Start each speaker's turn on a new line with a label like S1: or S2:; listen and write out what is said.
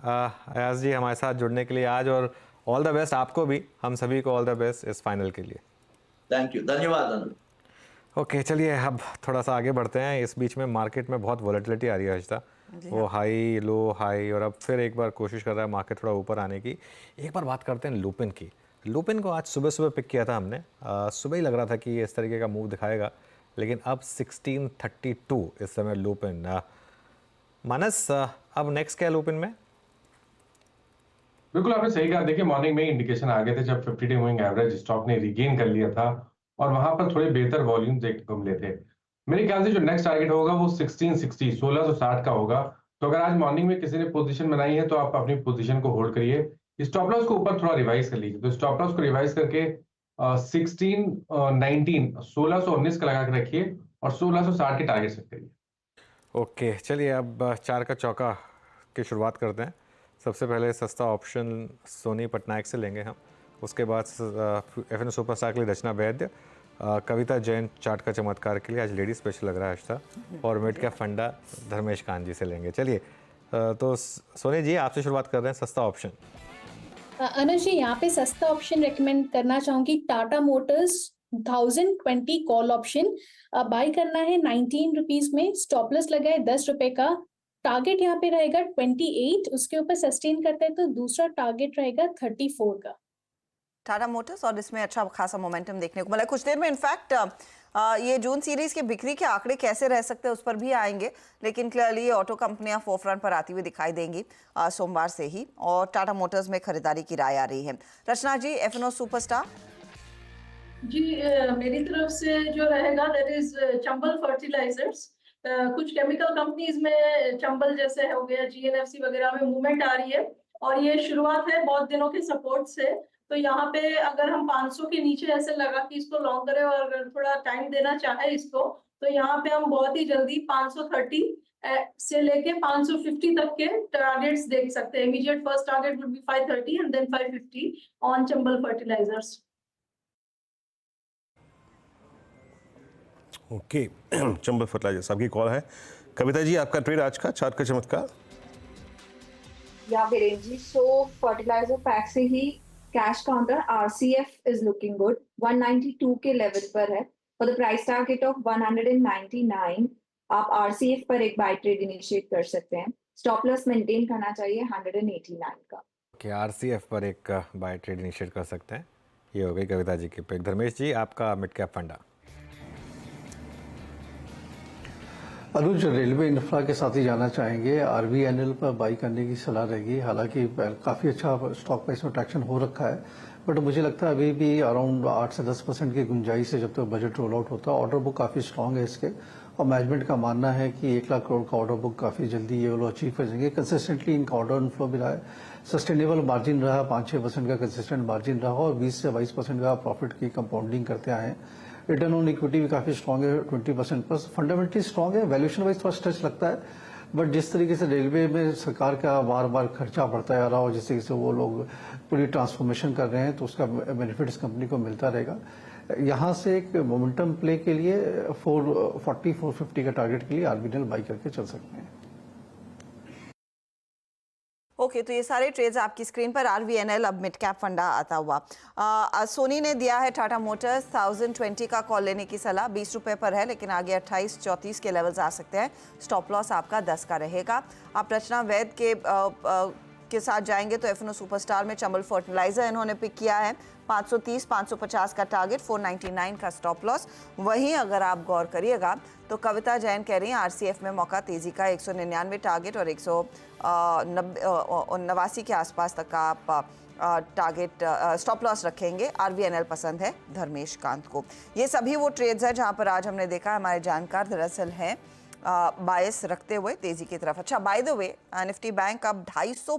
S1: अयाज जी हमारे साथ जुड़ने के लिए आज, और ऑल द बेस्ट आपको भी, हम सभी को ऑल द बेस्ट इस फाइनल के लिए।
S2: थैंक यू, धन्यवाद अनुज।
S1: ओके चलिए अब थोड़ा सा आगे बढ़ते हैं। इस बीच में मार्केट में बहुत वॉलेटिलिटी आ रही है हर्षिता, वो हाई लो हाई, और अब फिर एक बार कोशिश कर रहा है मार्केट थोड़ा ऊपर आने की। एक बार बात करते हैं लुपिन की। लुपिन को आज सुबह सुबह पिक किया था हमने, सुबह ही लग रहा था कि ये इस तरीके का मूव दिखाएगा, लेकिन अब 1632 इस समय लुपिन। मानस अब नेक्स्ट क्या है लुपिन में?
S3: बिल्कुल आपने सही कहा। देखिए मॉर्निंग में इंडिकेशन आ गए थे जब 50 डे मूविंग एवरेज स्टॉक ने रिगेन कर लिया था और वहां पर थोड़े बेहतर वॉल्यूम देखने को मिले थे। मेरे ख्याल से जो नेक्स्ट टारगेट होगा वो 1660 1660 का होगा। तो अगर आज मॉर्निंग में किसी ने पोजीशन बनाई है तो आप अपनी पोजीशन को होल्ड करिए। स्टॉप लॉस को ऊपर थोड़ा रिवाइज कर लीजिए, तो स्टॉप लॉस को रिवाइज करके 1619 का लगा के रखिए और 1660 के टारगेट सेट करिए।
S1: ओके चलिए अब चार का चौका की शुरुआत करते हैं। सबसे पहले सस्ता ऑप्शन सोनी पटनायक से लेंगे हम, उसके बाद एफएन सुपरस्टार के लिए रचना वैद्य, कविता जैन चार्ट का चमत्कार के लिए आज लेडी स्पेशल लग रहा है आस्था, और मिड का फंडा धर्मेश कान जी से लेंगे। चलिए तो सोनी जी आपसे शुरुआत कर रहे हैं सस्ता ऑप्शन।
S4: अनुज जी यहाँ पे सस्ता ऑप्शन रेकमेंड करना चाहूंगी, Tata motors 1020 call option buy करना है 19 रुपीज में, स्टॉप लॉस लगा है 10 रुपए का, टारगेट यहाँ पे रहेगा 28, उसके ऊपर सस्टेन करता है तो दूसरा टारगेट रहेगा 34 का।
S5: टाटा मोटर्स, और इसमें अच्छा खासा मोमेंटम देखने को मिला कुछ देर में। इनफैक्ट ये जून सीरीज के बिक्री के आंकड़े कैसे रह सकते हैं उस पर भी आएंगे, लेकिन क्लियरली ये ऑटो कंपनियां फोरफ्रंट पर आती हुई दिखाई देंगी सोमवार से ही, और टाटा मोटर्स में खरीदारी की राय आ रही है। रचना जी एफएनओ सुपरस्टार
S6: जी, मेरी तरफ से जो रहेगा दैट इज चंबल फर्टिलाइजर्स। कुछ केमिकल कंपनीज में चंबल जैसे हो गया, जीएनएफसी वगैरह में मूवमेंट आ रही है और ये शुरुआत है बहुत दिनों के सपोर्ट से। तो यहाँ पे अगर हम 500 के नीचे ऐसे लगा कि इसको लॉन्ग करें और अगर थोड़ा टाइम देना चाहे इसको, तो यहाँ पे हम बहुत ही जल्दी 530 से लेके 550 तक के टारगेट्स देख सकते हैं। Immediate first target would be 530 and then 550 on Chambal fertilisers.
S7: Okay Chambal fertilisers आपकी कॉल है। कविता जी आपका ट्रेड आज का चार्ट का चमत्कार।
S8: या Virendra ji, so fertilizer pack से ही cash counter RCF is looking good, 192 के लेवल पर है for the price target of 199। आप आरसीएफ पर एक बाय ट्रेड इनिशिएट कर सकते हैं, स्टॉप लॉस मेंटेन करना चाहिए 189 का।
S1: ओके आरसीएफ पर एक बाय ट्रेड इनिशिएट कर सकते हैं। ये हो गई कविता जी की पिक। धर्मेश जी आपका मिड कैप फंडा।
S9: अनुज रेलवे इंफ्रा के साथ ही जाना चाहेंगे, आरवीएनएल पर बाई करने की सलाह रहेगी। हालांकि काफ़ी अच्छा स्टॉक प्राइस में ट्रैक्शन हो रखा है, बट मुझे लगता है अभी भी अराउंड 8 से 10% की गुंजाइश है जब तक बजट रोल आउट होता है। ऑर्डर बुक काफ़ी स्ट्रांग है इसके, और मैनेजमेंट का मानना है कि 1 लाख करोड़ का ऑर्डर बुक काफ़ी जल्दी ये लोग अचीव कर जाएंगे। कंसिस्टेंटली इनका ऑर्डर इनफ्लो भी रहा है, सस्टेनेबल मार्जिन रहा, 5-6% का कंसिस्टेंट मार्जिन रहा, और 20 से 22% का प्रॉफिट की कंपाउंडिंग करते आए हैं। रिटर्न ऑन इक्विटी भी काफी स्ट्रांग है, 20% प्लस। फंडामेंटली स्ट्रांग है, वैल्यूएशन वाइज थोड़ा स्ट्रेच लगता है, बट जिस तरीके से रेलवे में सरकार का बार बार खर्चा बढ़ता जा रहा हो, जिस तरीके से वो लोग पूरी ट्रांसफॉर्मेशन कर रहे हैं, तो उसका बेनिफिट इस कंपनी को मिलता रहेगा। यहाँ से एक मोमेंटम प्ले के लिए 440-450 का टारगेट के लिए आरबीएनएल बाई करके चल सकते हैं।
S5: ओके तो ये सारे ट्रेड्स आपकी स्क्रीन पर। आरवीएनएल अब मिड कैप फंडा आता हुआ। सोनी ने दिया है टाटा मोटर्स 1020 का कॉल लेने की सलाह, 20 रुपए पर है, लेकिन आगे 28-34 के लेवल्स आ सकते हैं। स्टॉप लॉस आपका 10 का रहेगा। आप रचना वैद्य के साथ जाएंगे तो एफएनओ सुपरस्टार में चंबल फर्टिलाइजर इन्होंने पिक किया है, 530-550 का टारगेट, 499 का स्टॉप लॉस। वहीं अगर आप गौर करिएगा तो कविता जैन कह रही हैं आरसीएफ में मौका तेजी का, 199 टारगेट और 189 के आसपास तक का आप टारगेट स्टॉप लॉस रखेंगे। आरवीएनएल पसंद है धर्मेश कांत को। ये सभी वो ट्रेड्स हैं जहां पर आज हमने देखा हमारे जानकार दरअसल हैं बायस रखते हुए तेजी की तरफ। अच्छा by the way Nifty bank अब 250